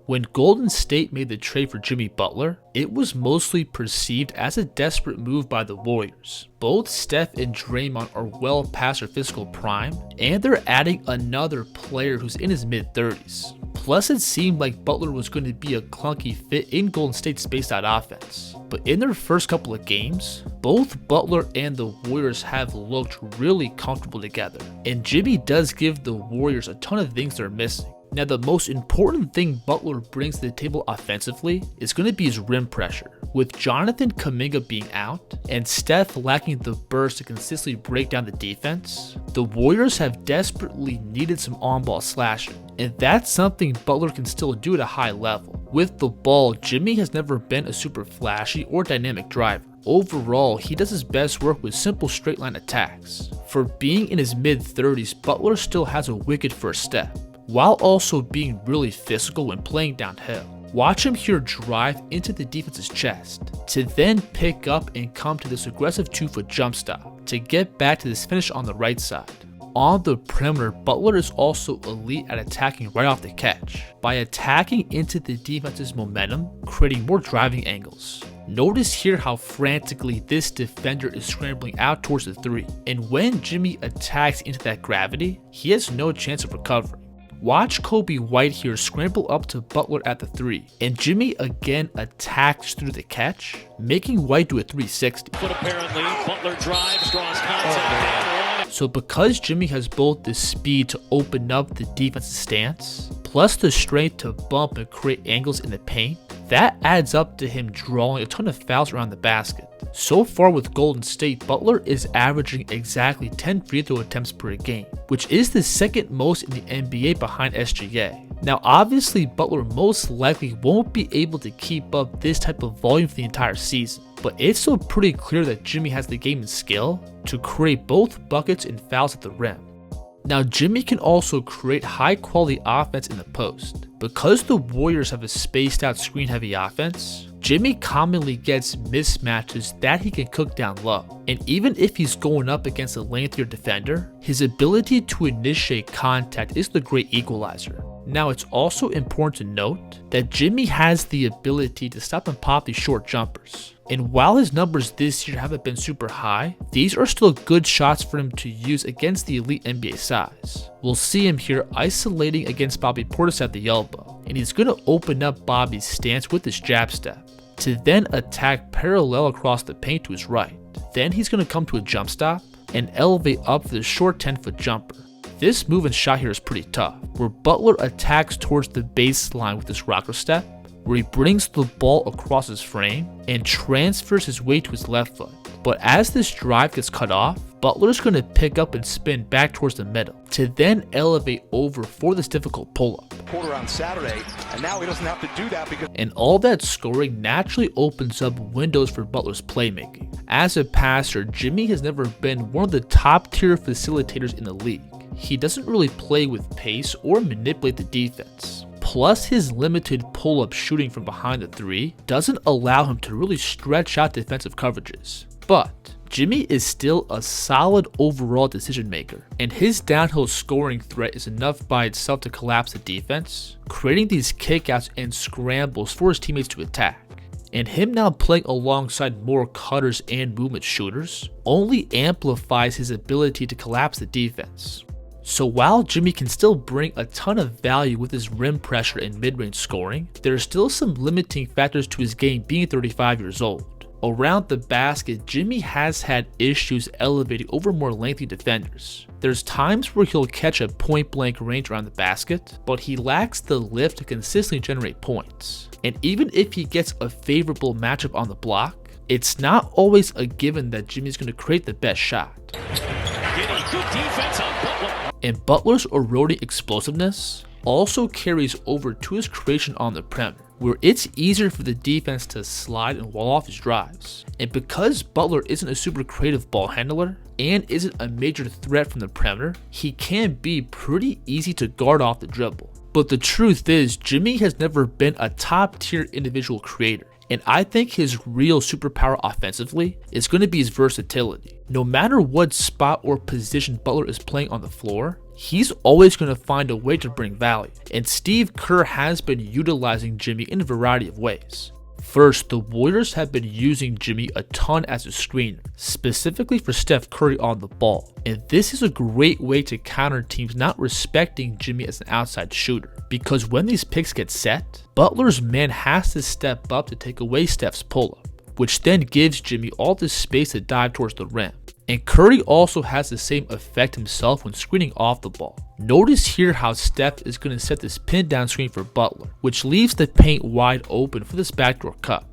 When Golden State made the trade for Jimmy Butler, it was mostly perceived as a desperate move by the Warriors. Both Steph and Draymond are well past their physical prime, and they're adding another player who's in his mid-30s. Plus, it seemed like Butler was going to be a clunky fit in Golden State's spaced-out offense. But in their first couple of games, both Butler and the Warriors have looked really comfortable together. And Jimmy does give the Warriors a ton of things they're missing. Now, the most important thing Butler brings to the table offensively is going to be his rim pressure. With Jonathan Kuminga being out and Steph lacking the burst to consistently break down the defense, the Warriors have desperately needed some on-ball slashing, and that's something Butler can still do at a high level. With the ball, Jimmy has never been a super flashy or dynamic driver. Overall, he does his best work with simple straight line attacks. For being in his mid-30s, Butler still has a wicked first step, while also being really physical when playing downhill. Watch him here drive into the defense's chest, to then pick up and come to this aggressive 2-foot jump stop, to get back to this finish on the right side. On the perimeter, Butler is also elite at attacking right off the catch, by attacking into the defense's momentum, creating more driving angles. Notice here how frantically this defender is scrambling out towards the 3, and when Jimmy attacks into that gravity, he has no chance of recovering. Watch Kobe White here scramble up to Butler at the 3, and Jimmy again attacks through the catch, making White do a 360. But apparently, Butler drives, draws contact. So because Jimmy has both the speed to open up the defensive stance, plus the strength to bump and create angles in the paint, that adds up to him drawing a ton of fouls around the basket. So far with Golden State, Butler is averaging exactly 10 free throw attempts per game, which is the second most in the NBA behind SGA. Now obviously Butler most likely won't be able to keep up this type of volume for the entire season, but it's still pretty clear that Jimmy has the game and skill to create both buckets and fouls at the rim. Now Jimmy can also create high quality offense in the post. Because the Warriors have a spaced out screen heavy offense, Jimmy commonly gets mismatches that he can cook down low. And even if he's going up against a lengthier defender, his ability to initiate contact is the great equalizer. Now it's also important to note that Jimmy has the ability to stop and pop these short jumpers. And while his numbers this year haven't been super high, these are still good shots for him to use against the elite NBA size. We'll see him here isolating against Bobby Portis at the elbow, and he's going to open up Bobby's stance with his jab step, to then attack parallel across the paint to his right. Then he's going to come to a jump stop and elevate up for the short 10-foot jumper. This move and shot here is pretty tough, where Butler attacks towards the baseline with this rocker step, where he brings the ball across his frame and transfers his weight to his left foot. But as this drive gets cut off, Butler's going to pick up and spin back towards the middle, to then elevate over for this difficult pull-up. Quarter on Saturday, and now he doesn't have to do that because and all that scoring naturally opens up windows for Butler's playmaking. As a passer, Jimmy has never been one of the top tier facilitators in the league. He doesn't really play with pace or manipulate the defense. Plus, his limited pull-up shooting from behind the 3 doesn't allow him to really stretch out defensive coverages. But Jimmy is still a solid overall decision maker, and his downhill scoring threat is enough by itself to collapse the defense, creating these kickouts and scrambles for his teammates to attack. And him now playing alongside more cutters and movement shooters only amplifies his ability to collapse the defense. So while Jimmy can still bring a ton of value with his rim pressure and mid-range scoring, there are still some limiting factors to his game being 35 years old. Around the basket, Jimmy has had issues elevating over more lengthy defenders. There's times where he'll catch a point-blank range around the basket, but he lacks the lift to consistently generate points. And even if he gets a favorable matchup on the block, it's not always a given that Jimmy's going to create the best shot. Good defense on Butler. And Butler's eroding explosiveness also carries over to his creation on the perimeter, where it's easier for the defense to slide and wall off his drives. And because Butler isn't a super creative ball handler and isn't a major threat from the perimeter, he can be pretty easy to guard off the dribble. But the truth is, Jimmy has never been a top tier individual creator. And I think his real superpower offensively is going to be his versatility. No matter what spot or position Butler is playing on the floor, he's always going to find a way to bring value, and Steve Kerr has been utilizing Jimmy in a variety of ways. First, the Warriors have been using Jimmy a ton as a screener, specifically for Steph Curry on the ball, and this is a great way to counter teams not respecting Jimmy as an outside shooter, because when these picks get set, Butler's man has to step up to take away Steph's pull-up, which then gives Jimmy all this space to dive towards the rim. And Curry also has the same effect himself when screening off the ball. Notice here how Steph is going to set this pin down screen for Butler, which leaves the paint wide open for this backdoor cut.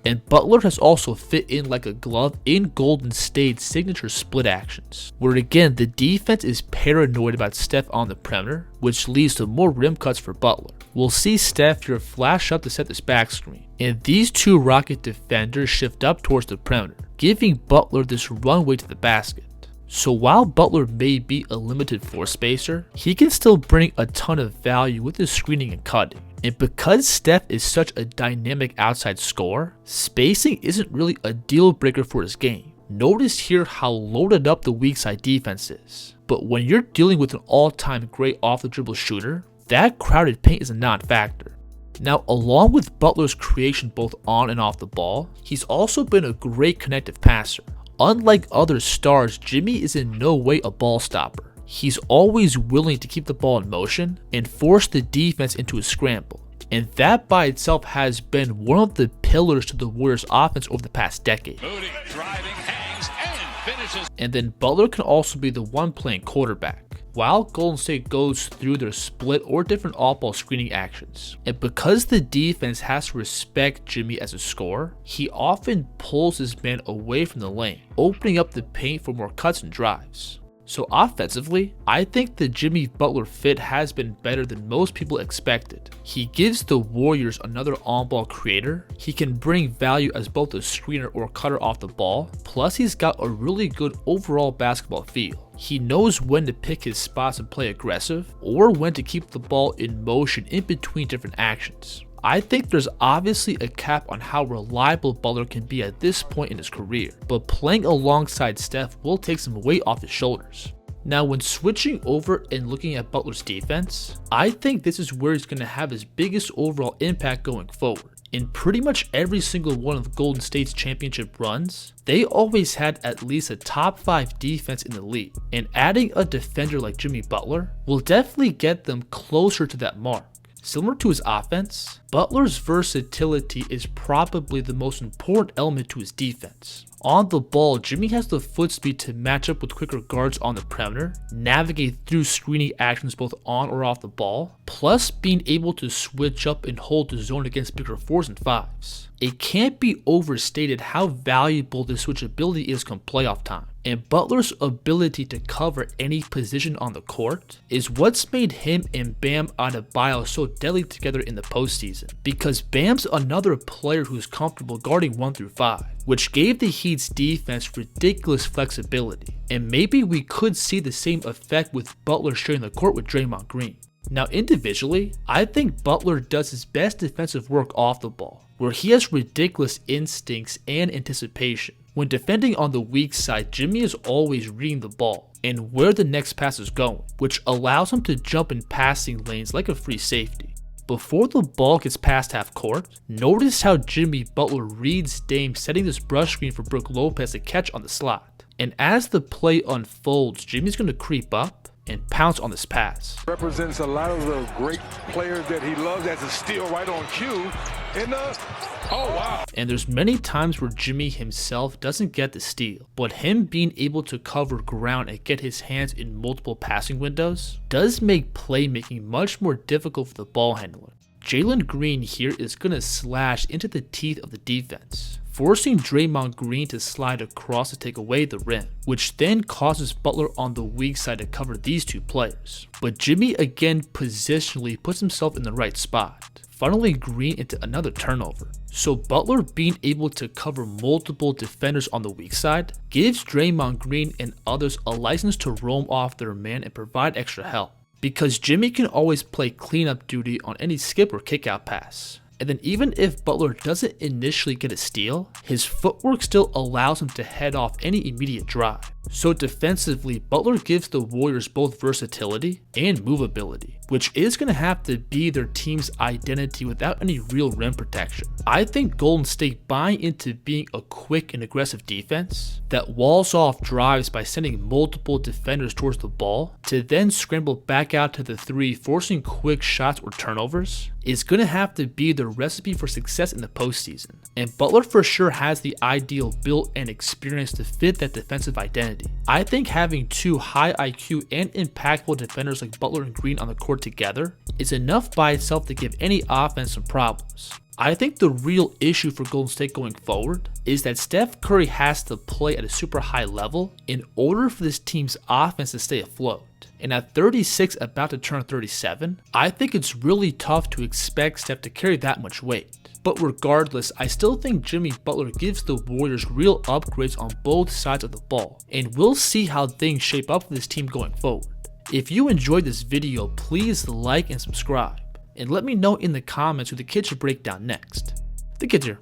And Butler has also fit in like a glove in Golden State's signature split actions, where again the defense is paranoid about Steph on the perimeter, which leads to more rim cuts for Butler. We'll see Steph here flash up to set this back screen, and these two Rocket defenders shift up towards the perimeter, giving Butler this runway to the basket. So while Butler may be a limited floor spacer, he can still bring a ton of value with his screening and cutting. And because Steph is such a dynamic outside scorer, spacing isn't really a deal breaker for his game. Notice here how loaded up the weak side defense is. But when you're dealing with an all-time great off the dribble shooter, that crowded paint is a non-factor. Now, along with Butler's creation both on and off the ball, he's also been a great connective passer. Unlike other stars, Jimmy is in no way a ball stopper. He's always willing to keep the ball in motion and force the defense into a scramble. And that by itself has been one of the pillars to the Warriors offense over the past decade. Moody driving, hangs, and finishes. And then Butler can also be the one playing quarterback, while Golden State goes through their split or different off-ball screening actions. And because the defense has to respect Jimmy as a scorer, he often pulls his man away from the lane, opening up the paint for more cuts and drives. So offensively, I think the Jimmy Butler fit has been better than most people expected. He gives the Warriors another on-ball creator, he can bring value as both a screener or cutter off the ball, plus he's got a really good overall basketball feel. He knows when to pick his spots and play aggressive, or when to keep the ball in motion in between different actions. I think there's obviously a cap on how reliable Butler can be at this point in his career, but playing alongside Steph will take some weight off his shoulders. Now, when switching over and looking at Butler's defense, I think this is where he's going to have his biggest overall impact going forward. In pretty much every single one of Golden State's championship runs, they always had at least a top 5 defense in the league, and adding a defender like Jimmy Butler will definitely get them closer to that mark. Similar to his offense, Butler's versatility is probably the most important element to his defense. On the ball, Jimmy has the foot speed to match up with quicker guards on the perimeter, navigate through screening actions both on or off the ball, plus being able to switch up and hold the zone against bigger 4s and 5s. It can't be overstated how valuable this switchability is come playoff time, and Butler's ability to cover any position on the court is what's made him and Bam Adebayo so deadly together in the postseason, because Bam's another player who's comfortable guarding 1 through 5, which gave the Heat's defense ridiculous flexibility, and maybe we could see the same effect with Butler sharing the court with Draymond Green. Now individually, I think Butler does his best defensive work off the ball, where he has ridiculous instincts and anticipation. When defending on the weak side, Jimmy is always reading the ball and where the next pass is going, which allows him to jump in passing lanes like a free safety. Before the ball gets past half court, notice how Jimmy Butler reads Dame setting this brush screen for Brook Lopez to catch on the slot. And as the play unfolds, Jimmy's going to creep up and pounce on this pass. Represents a lot of the great players that he loves as a steal right on cue. Oh wow. And there's many times where Jimmy himself doesn't get the steal, but him being able to cover ground and get his hands in multiple passing windows does make playmaking much more difficult for the ball handler. Jalen Green here is going to slash into the teeth of the defense, forcing Draymond Green to slide across to take away the rim, which then causes Butler on the weak side to cover these two players. But Jimmy again positionally puts himself in the right spot, funneling Green into another turnover. So Butler being able to cover multiple defenders on the weak side gives Draymond Green and others a license to roam off their man and provide extra help, because Jimmy can always play cleanup duty on any skip or kickout pass. And then even if Butler doesn't initially get a steal, his footwork still allows him to head off any immediate drive. So defensively, Butler gives the Warriors both versatility and movability, which is going to have to be their team's identity without any real rim protection. I think Golden State buying into being a quick and aggressive defense that walls off drives by sending multiple defenders towards the ball to then scramble back out to the three, forcing quick shots or turnovers, is going to have to be the recipe for success in the postseason. And Butler for sure has the ideal build and experience to fit that defensive identity. I think having two high IQ and impactful defenders like Butler and Green on the court together is enough by itself to give any offense some problems. I think the real issue for Golden State going forward is that Steph Curry has to play at a super high level in order for this team's offense to stay afloat. And at 36, about to turn 37, I think it's really tough to expect Steph to carry that much weight. But regardless, I still think Jimmy Butler gives the Warriors real upgrades on both sides of the ball, and we'll see how things shape up for this team going forward. If you enjoyed this video, please like and subscribe, and let me know in the comments who the kids should break down next. The kids here.